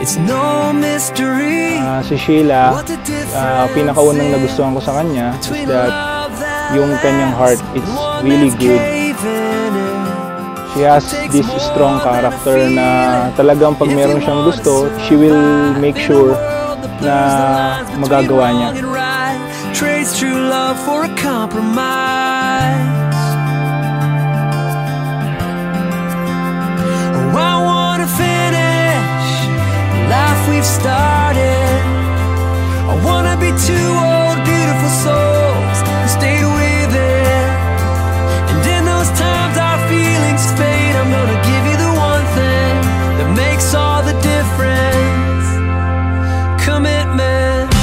It's no mystery. Si Sheila, pinakaunang nagustuhan ko sa kanya is that yung kanyang heart is really good. She has this strong character na talagang pag meron siyang gusto, she will make sure na magagawa niya. Trades true love for a compromise. Oh, I wanna finish the life we've started. I wanna be two old beautiful souls who stayed with it. And in those times our feelings fade, I'm gonna give you the one thing that makes all the difference. Commitment.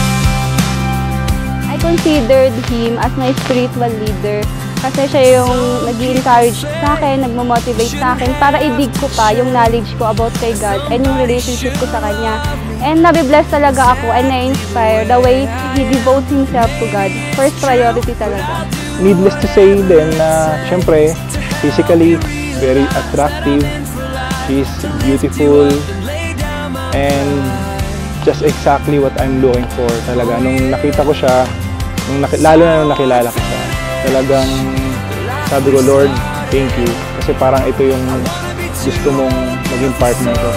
I considered him as my spiritual leader kasi siya yung nag-encourage sa akin, nagmo-motivate sa akin para i-dig ko pa yung knowledge ko about kay God and yung relationship ko sa Kanya. And nabibless talaga ako and na-inspire the way he devotes himself to God. First priority talaga. Needless to say din na syempre, physically, very attractive. She's beautiful and just exactly what I'm looking for talaga. Nung nakita ko siya, lalo na nung nakilala ko siya, talagang sabi ko, Lord, thank you. Kasi parang ito yung gusto mong maging partner ko.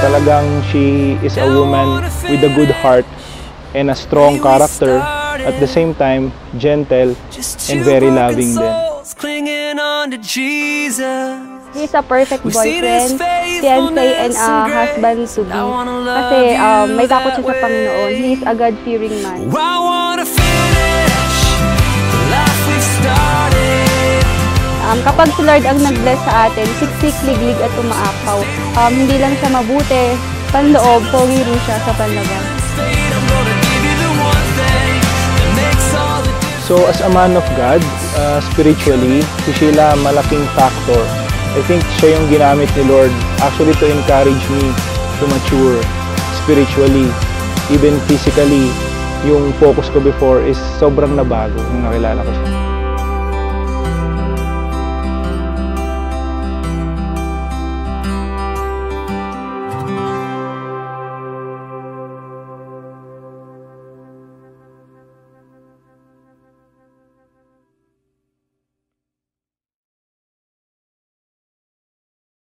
Talagang she is a woman with a good heart and a strong character, at the same time gentle and very loving din. He's a perfect boyfriend, fiancé, and husband to be. Kasi may takot siya sa Panginoon. He is a God-fearing man. Kapag si Lord ang nag-bless sa atin, siksik, liglig at umaapaw. Hindi lang siya mabuti, panloob, pogi rin siya sa panlabas. So as a man of God, spiritually, si Sheila malaking factor. I think siya yung ginamit ni Lord actually to encourage me to mature spiritually. Even physically, yung focus ko before is sobrang nabago nung nakilala ko siya.